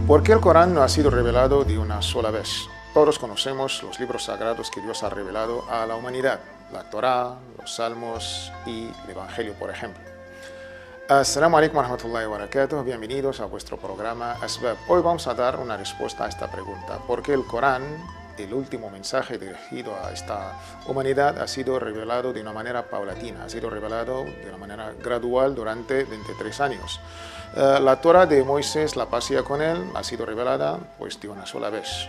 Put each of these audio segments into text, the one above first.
¿Por qué el Corán no ha sido revelado de una sola vez? Todos conocemos los libros sagrados que Dios ha revelado a la humanidad, la Torá, los Salmos y el Evangelio, por ejemplo. Assalamu alaikum wa rahmatullahi wa barakatuh, bienvenidos a vuestro programa Asbab. Hoy vamos a dar una respuesta a esta pregunta. ¿Por qué el Corán, el último mensaje dirigido a esta humanidad, ha sido revelado de una manera paulatina, ha sido revelado de una manera gradual durante 23 años? La Torá de Moisés, la paz sea con él, ha sido revelada pues de una sola vez.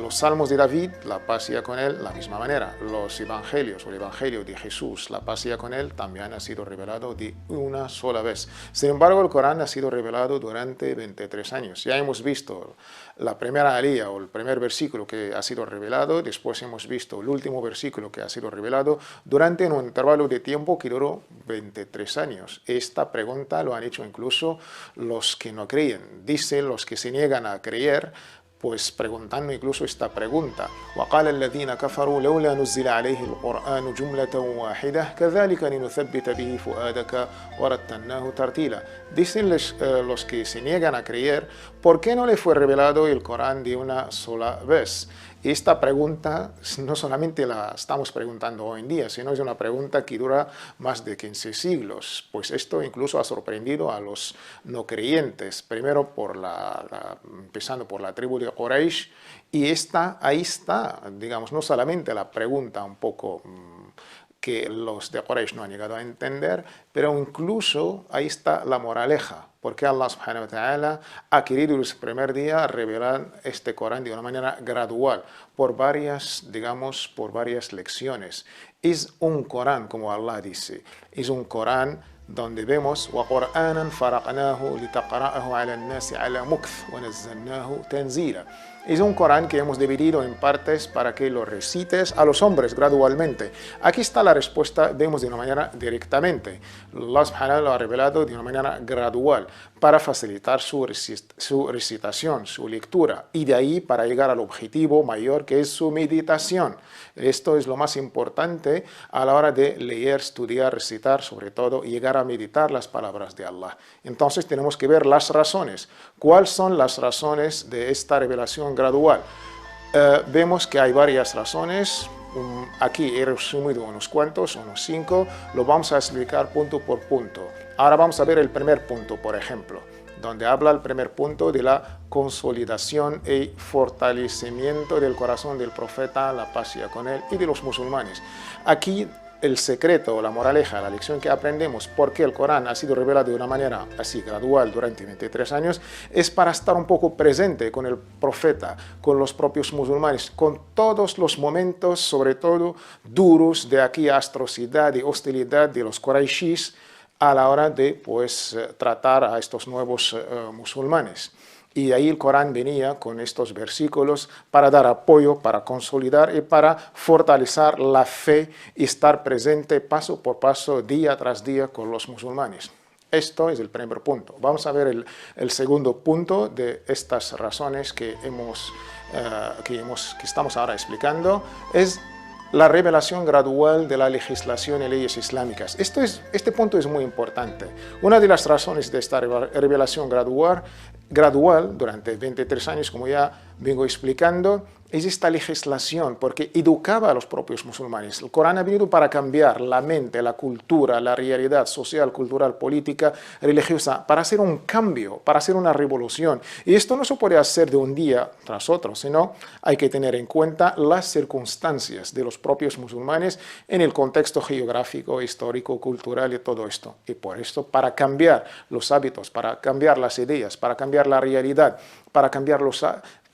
Los Salmos de David, la paz sea con él, la misma manera. Los Evangelios o el Evangelio de Jesús, la paz sea con él, también ha sido revelado de una sola vez. Sin embargo, el Corán ha sido revelado durante 23 años. Ya hemos visto la primera alía o el primer versículo que ha sido revelado, después hemos visto el último versículo que ha sido revelado durante un intervalo de tiempo que duró 23 años. Esta pregunta lo han hecho incluso los que no creen. Dicen los que se niegan a creer, pues preguntando incluso esta pregunta: وَقَالَ الَّذِينَ كَفَرُوا لَوْلَا نُزِّلَ عَلَيْهِ الْقُرْآنُ جُمْلَةً وَاحِدَةً كَذَلِكَ لِنُثَبِّتَ بِهِ فُؤَادَكَ وَرَتَّلْنَاهُ تَرْتِيلًا. Dicen los que se niegan a creer, ¿por qué no le fue revelado el Corán de una sola vez? Esta pregunta no solamente la estamos preguntando hoy en día, sino es una pregunta que dura más de 15 siglos. Pues esto incluso ha sorprendido a los no creyentes, primero empezando por la tribu de Quraysh, y ahí está, digamos, no solamente la pregunta un poco que los de Quraysh no han llegado a entender, pero incluso ahí está la moraleja, porque Allah subhanahu wa ta'ala ha querido desde el primer día revelar este Corán de una manera gradual, por varias lecciones. Es un Corán, como Allah dice, es un Corán donde vemos وَقُرْآنًا فَرَقْنَاهُ لِتَقْرَأَهُ عَلَى النَّاسِ عَلَى مُكْثٍ وَنَزَّلْنَاهُ تَنزِيلًا. Es un Corán que hemos dividido en partes para que lo recites a los hombres gradualmente. Aquí está la respuesta, vemos de una manera directamente. Allah subhanahu lo ha revelado de una manera gradual para facilitar su recitación, su lectura, y de ahí para llegar al objetivo mayor, que es su meditación. Esto es lo más importante a la hora de leer, estudiar, recitar, sobre todo, y llegar a meditar las palabras de Allah. Entonces tenemos que ver las razones. ¿Cuáles son las razones de esta revelación gradual? Vemos que hay varias razones. Aquí he resumido unos 5, lo vamos a explicar punto por punto. Ahora vamos a ver el primer punto, por ejemplo, donde habla el primer punto de la consolidación y fortalecimiento del corazón del profeta, la paz sea con él, y de los musulmanes. Aquí el secreto, la moraleja, la lección que aprendemos, por qué el Corán ha sido revelado de una manera así gradual durante 23 años, es para estar un poco presente con el profeta, con los propios musulmanes, con todos los momentos, sobre todo duros, de aquella atrocidad y hostilidad de los Qurayshis a la hora de tratar a estos nuevos musulmanes. Y ahí el Corán venía con estos versículos para dar apoyo, para consolidar y para fortalecer la fe y estar presente paso por paso, día tras día con los musulmanes. Esto es el primer punto. Vamos a ver el segundo punto de estas razones que estamos ahora explicando. Es la revelación gradual de la legislación y leyes islámicas. Este punto es muy importante. Una de las razones de esta revelación gradual durante 23 años, como ya vengo explicando, es esta legislación, porque educaba a los propios musulmanes. El Corán ha venido para cambiar la mente, la cultura, la realidad social, cultural, política, religiosa, para hacer un cambio, para hacer una revolución. Y esto no se puede hacer de un día tras otro, sino hay que tener en cuenta las circunstancias de los propios musulmanes en el contexto geográfico, histórico, cultural y todo esto. Y por esto, para cambiar los hábitos, para cambiar las ideas, para cambiar la realidad, para cambiar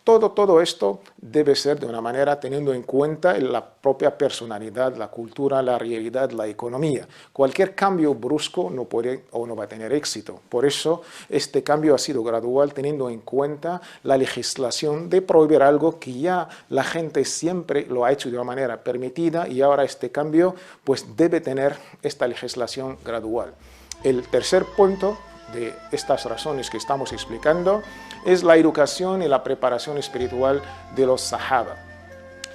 todo esto debe ser de una manera teniendo en cuenta la propia personalidad, la cultura, la realidad, la economía. Cualquier cambio brusco no puede o no va a tener éxito. Por eso este cambio ha sido gradual, teniendo en cuenta la legislación de prohibir algo que ya la gente siempre lo ha hecho de una manera permitida, y ahora este cambio pues debe tener esta legislación gradual. El tercer punto de estas razones que estamos explicando es la educación y la preparación espiritual de los Sahaba.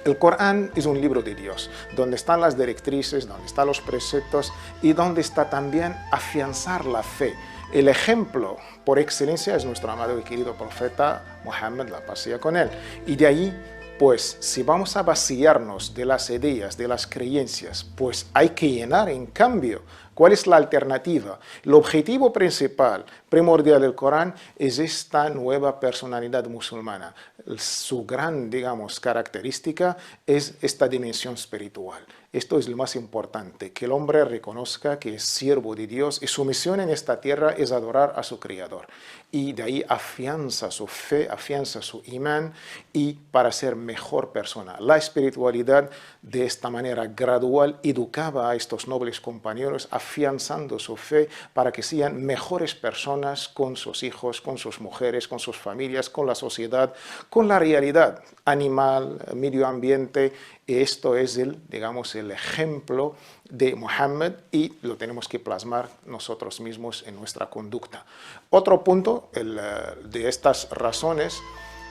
El Corán es un libro de Dios, donde están las directrices, donde están los preceptos y donde está también afianzar la fe. El ejemplo por excelencia es nuestro amado y querido profeta Muhammad, la paz sea con él. Y de ahí, pues, si vamos a vaciarnos de las ideas, de las creencias, pues hay que llenar, en cambio, ¿cuál es la alternativa? El objetivo principal, primordial del Corán es esta nueva personalidad musulmana. Su gran, digamos, característica es esta dimensión espiritual. Esto es lo más importante, que el hombre reconozca que es siervo de Dios y su misión en esta tierra es adorar a su Creador. Y de ahí afianza su fe, afianza su imán y para ser mejor persona. La espiritualidad de esta manera gradual educaba a estos nobles compañeros afianzando su fe para que sean mejores personas con sus hijos, con sus mujeres, con sus familias, con la sociedad, con la realidad animal, medio ambiente. Esto es digamos, el ejemplo de Muhammad y lo tenemos que plasmar nosotros mismos en nuestra conducta. Otro punto de estas razones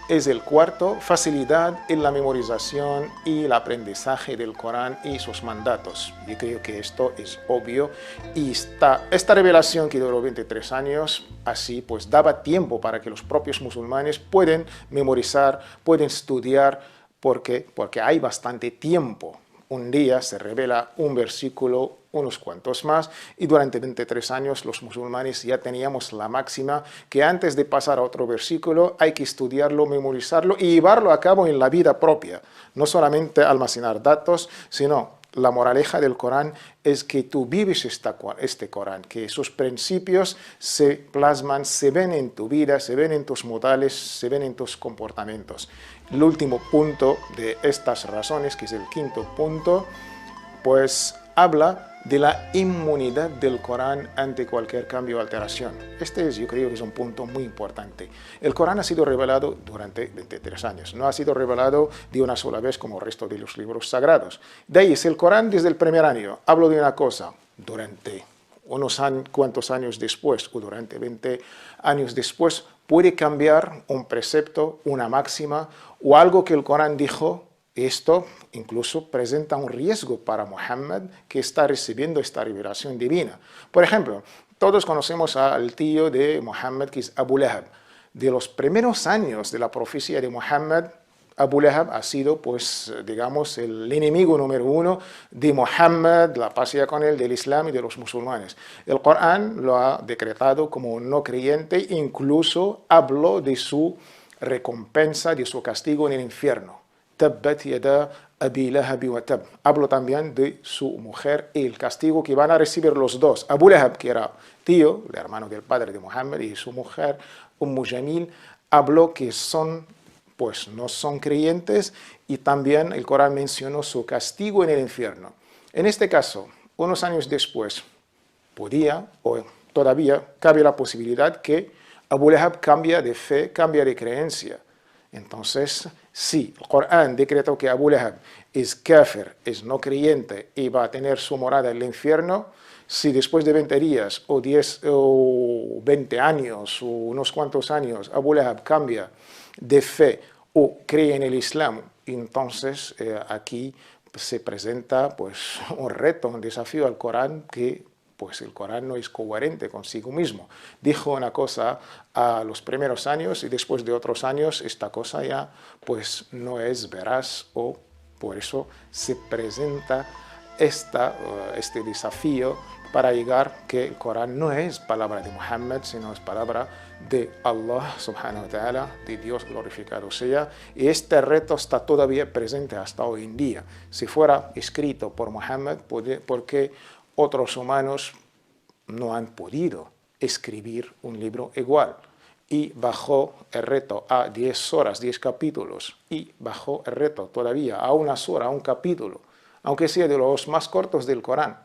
es el cuarto, facilidad en la memorización y el aprendizaje del Corán y sus mandatos. Yo creo que esto es obvio y esta revelación que duró 23 años, así pues daba tiempo para que los propios musulmanes puedan memorizar, pueden estudiar, porque hay bastante tiempo. Un día se revela un versículo, unos cuantos más, y durante 23 años los musulmanes ya teníamos la máxima que antes de pasar a otro versículo hay que estudiarlo, memorizarlo y llevarlo a cabo en la vida propia. No solamente almacenar datos, sino la moraleja del Corán es que tú vives este Corán, que sus principios se plasman, se ven en tu vida, se ven en tus modales, se ven en tus comportamientos. El último punto de estas razones, que es el quinto punto, pues habla de la inmunidad del Corán ante cualquier cambio o alteración. Yo creo que es un punto muy importante. El Corán ha sido revelado durante 23 años. No ha sido revelado de una sola vez como el resto de los libros sagrados. De ahí, si el Corán desde el primer año hablo de una cosa, durante unos cuantos años después o durante 20 años después, puede cambiar un precepto, una máxima o algo que el Corán dijo. Esto incluso presenta un riesgo para Muhammad, que está recibiendo esta revelación divina. Por ejemplo, todos conocemos al tío de Muhammad, que es Abu Lahab. De los primeros años de la profecía de Muhammad, Abu Lahab ha sido, pues, digamos, el enemigo número uno de Muhammad, la paz sea con él, del Islam y de los musulmanes. El Corán lo ha decretado como no creyente, incluso habló de su recompensa, de su castigo en el infierno. Tabbat yada Abi Lahab wa tab. Hablo también de su mujer y el castigo que van a recibir los dos. Abu Lahab, que era tío, el hermano del padre de Muhammad, y su mujer, Jamil, habló que pues no son creyentes, y también el Corán mencionó su castigo en el infierno. En este caso, unos años después, podía, o todavía cabe la posibilidad que Abu Lahab cambia de fe, cambia de creencia. Entonces, si el Corán decretó que Abu Lahab es kafir, es no creyente y va a tener su morada en el infierno, si después de 20 días o 10 o 20 años o unos cuantos años Abu Lahab cambia de fe o cree en el Islam, entonces aquí se presenta pues un reto, un desafío al Corán, que pues el Corán no es coherente consigo mismo. Dijo una cosa a los primeros años y después de otros años esta cosa ya pues no es veraz, o por eso se presenta este desafío para llegar que el Corán no es palabra de Muhammad, sino es palabra de Allah subhanahu wa ta'ala, de Dios glorificado sea, y este reto está todavía presente hasta hoy en día. Si fuera escrito por Muhammad, ¿por qué otros humanos no han podido escribir un libro igual? Y bajó el reto a 10 horas, 10 capítulos, y bajó el reto todavía a una sola, a un capítulo, aunque sea de los más cortos del Corán.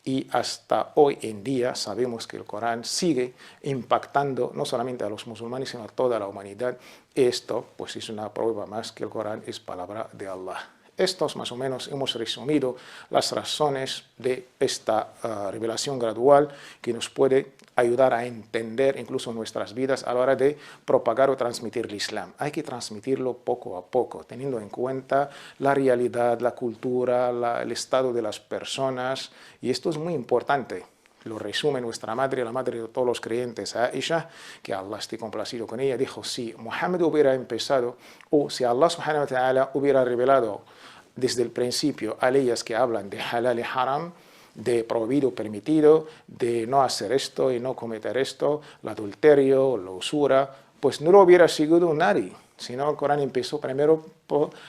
Y hasta hoy en día sabemos que el Corán sigue impactando no solamente a los musulmanes, sino a toda la humanidad. Esto pues es una prueba más que el Corán es palabra de Allah. Estos más o menos hemos resumido las razones de esta revelación gradual que nos puede ayudar a entender incluso nuestras vidas a la hora de propagar o transmitir el Islam. Hay que transmitirlo poco a poco, teniendo en cuenta la realidad, la cultura, el estado de las personas, y esto es muy importante. lo resume nuestra madre, la madre de todos los creyentes, Aisha, que Allah esté complacido con ella, dijo, si Muhammad hubiera empezado, o si Allah subhanahu wa ta'ala hubiera revelado desde el principio a leyes que hablan de halal y haram, de prohibido, permitido, de no hacer esto y no cometer esto, el adulterio, la usura, pues no lo hubiera seguido nadie, sino el Corán empezó primero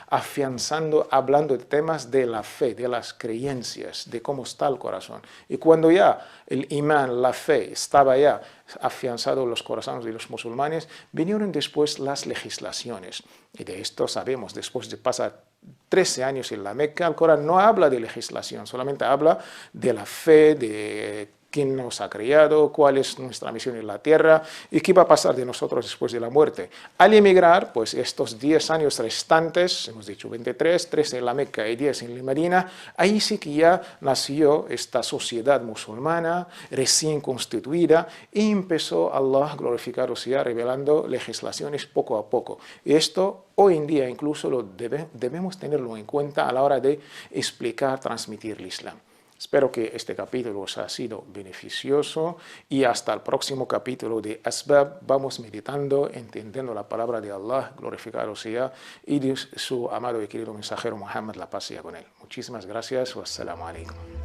afianzando, hablando de temas de la fe, de las creencias, de cómo está el corazón. Y cuando ya el imán, la fe, estaba ya afianzado en los corazones de los musulmanes, vinieron después las legislaciones. Y de esto sabemos, después de pasar 13 años en la Meca, el Corán no habla de legislación, solamente habla de la fe, de quién nos ha creado, cuál es nuestra misión en la tierra y qué va a pasar de nosotros después de la muerte. Al emigrar, pues estos 10 años restantes, hemos dicho 23, 13 en la Meca y 10 en la Medina, ahí sí que ya nació esta sociedad musulmana recién constituida y empezó Allah, glorificado sea, revelando legislaciones poco a poco. Y esto hoy en día incluso debemos tenerlo en cuenta a la hora de explicar, transmitir el Islam. Espero que este capítulo os ha sido beneficioso y hasta el próximo capítulo de Asbab vamos meditando, entendiendo la palabra de Allah, glorificado sea, y de su amado y querido mensajero Muhammad, la paz sea con él. Muchísimas gracias. Wassalamu alaikum.